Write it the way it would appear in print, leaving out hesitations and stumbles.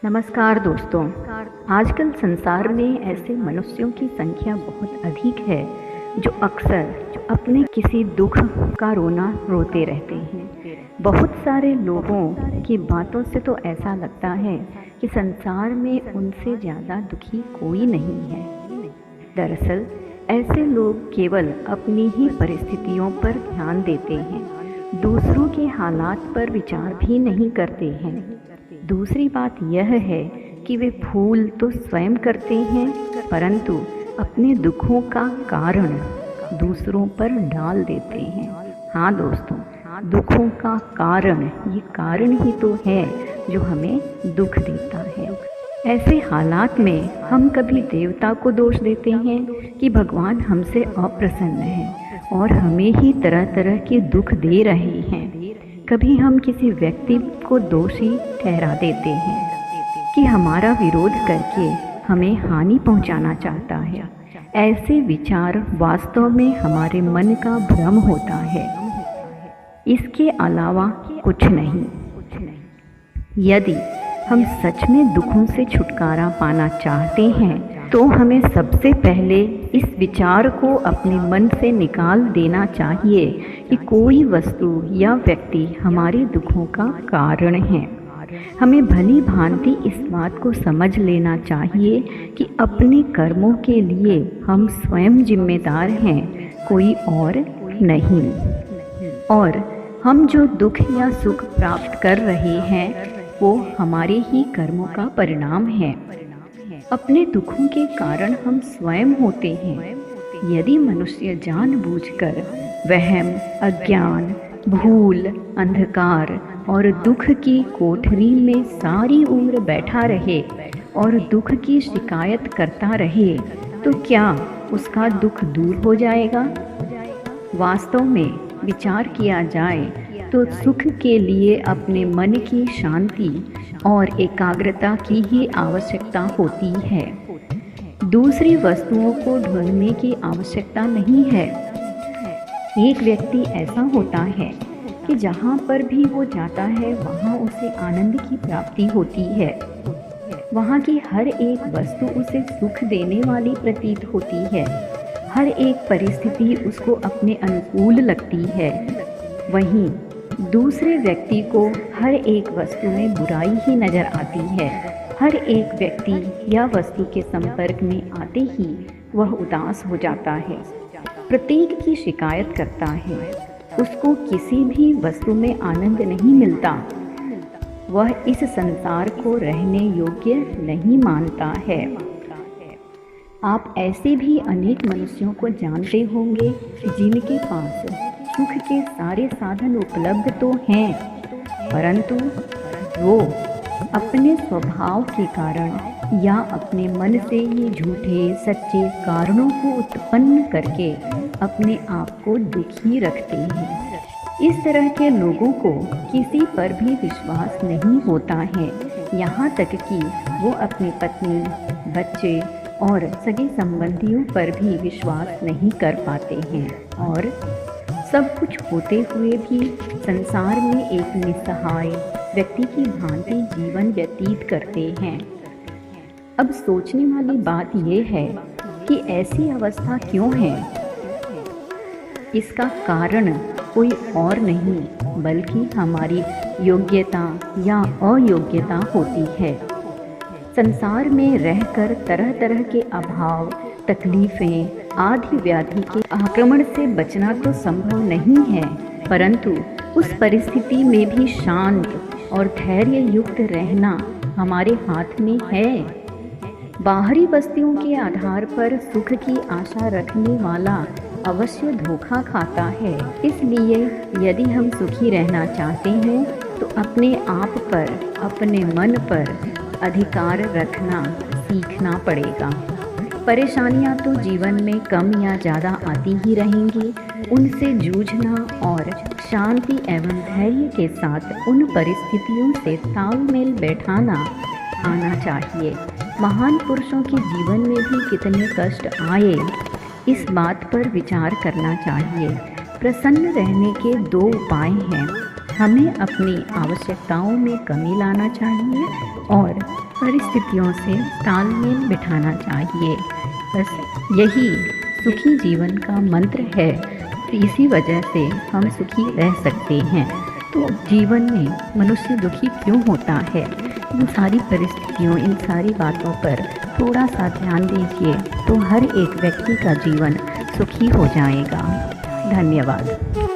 नमस्कार दोस्तों। आजकल संसार में ऐसे मनुष्यों की संख्या बहुत अधिक है जो अक्सर अपने किसी दुख का रोना रोते रहते हैं। बहुत सारे लोगों की बातों से तो ऐसा लगता है कि संसार में उनसे ज़्यादा दुखी कोई नहीं है। दरअसल ऐसे लोग केवल अपनी ही परिस्थितियों पर ध्यान देते हैं, दूसरों के हालात पर विचार भी नहीं करते हैं। दूसरी बात यह है कि वे भूल तो स्वयं करते हैं, परंतु अपने दुखों का कारण दूसरों पर डाल देते हैं। हाँ दोस्तों, दुखों का कारण, ये कारण ही तो है जो हमें दुख देता है। ऐसे हालात में हम कभी देवता को दोष देते हैं कि भगवान हमसे अप्रसन्न हैं और हमें ही तरह तरह के दुख दे रहे हैं। कभी हम किसी व्यक्ति को दोषी ठहरा देते हैं कि हमारा विरोध करके हमें हानि पहुंचाना चाहता है। ऐसे विचार वास्तव में हमारे मन का भ्रम होता है, इसके अलावा कुछ नहीं। यदि हम सच में दुखों से छुटकारा पाना चाहते हैं तो हमें सबसे पहले इस विचार को अपने मन से निकाल देना चाहिए कि कोई वस्तु या व्यक्ति हमारे दुखों का कारण है। हमें भली भांति इस बात को समझ लेना चाहिए कि अपने कर्मों के लिए हम स्वयं जिम्मेदार हैं, कोई और नहीं। और हम जो दुख या सुख प्राप्त कर रहे हैं वो हमारे ही कर्मों का परिणाम है। अपने दुखों के कारण हम स्वयं होते हैं। यदि मनुष्य जानबूझकर वहम, अज्ञान, भूल, अंधकार और दुख की कोठरी में सारी उम्र बैठा रहे और दुख की शिकायत करता रहे तो क्या उसका दुख दूर हो जाएगा? वास्तव में विचार किया जाए तो सुख के लिए अपने मन की शांति और एकाग्रता की ही आवश्यकता होती है। दूसरी वस्तुओं को ढूंढने की आवश्यकता नहीं है। एक व्यक्ति ऐसा होता है कि जहाँ पर भी वो जाता है वहाँ उसे आनंद की प्राप्ति होती है। वहाँ की हर एक वस्तु उसे सुख देने वाली प्रतीत होती है। हर एक परिस्थिति उसको अपने अनुकूल लगती है। वहीं दूसरे व्यक्ति को हर एक वस्तु में बुराई ही नज़र आती है। हर एक व्यक्ति या वस्तु के संपर्क में आते ही वह उदास हो जाता है, प्रत्येक की शिकायत करता है। उसको किसी भी वस्तु में आनंद नहीं मिलता। वह इस संसार को रहने योग्य नहीं मानता है। आप ऐसे भी अनेक मनुष्यों को जानते होंगे जिनके पास सुख के सारे साधन उपलब्ध तो हैं, परंतु वो अपने स्वभाव के कारण या अपने मन से ये झूठे सच्चे कारणों को उत्पन्न करके अपने आप को दुखी रखते हैं। इस तरह के लोगों को किसी पर भी विश्वास नहीं होता है, यहाँ तक कि वो अपनी पत्नी, बच्चे और सगे संबंधियों पर भी विश्वास नहीं कर पाते हैं और सब कुछ होते हुए भी संसार में एक निस्सहाय व्यक्ति की भांति जीवन व्यतीत करते हैं। अब सोचने वाली बात यह है कि ऐसी अवस्था क्यों है? इसका कारण कोई और नहीं बल्कि हमारी योग्यता या अयोग्यता होती है। संसार में रहकर तरह तरह के अभाव, तकलीफ़ें, आदि व्याधि के आक्रमण से बचना तो संभव नहीं है, परंतु उस परिस्थिति में भी शांत और धैर्य युक्त रहना हमारे हाथ में है। बाहरी वस्तुओं के आधार पर सुख की आशा रखने वाला अवश्य धोखा खाता है। इसलिए यदि हम सुखी रहना चाहते हैं तो अपने आप पर, अपने मन पर अधिकार रखना सीखना पड़ेगा। परेशानियां तो जीवन में कम या ज़्यादा आती ही रहेंगी। उनसे जूझना और शांति एवं धैर्य के साथ उन परिस्थितियों से तालमेल बैठाना आना चाहिए। महान पुरुषों के जीवन में भी कितने कष्ट आए, इस बात पर विचार करना चाहिए। प्रसन्न रहने के दो उपाय हैं। हमें अपनी आवश्यकताओं में कमी लाना चाहिए और परिस्थितियों से तालमेल बिठाना चाहिए। बस यही सुखी जीवन का मंत्र है। इसी वजह से हम सुखी रह सकते हैं। तो जीवन में मनुष्य दुखी क्यों होता है? इन सारी परिस्थितियों, इन सारी बातों पर थोड़ा सा ध्यान दीजिए तो हर एक व्यक्ति का जीवन सुखी हो जाएगा। धन्यवाद।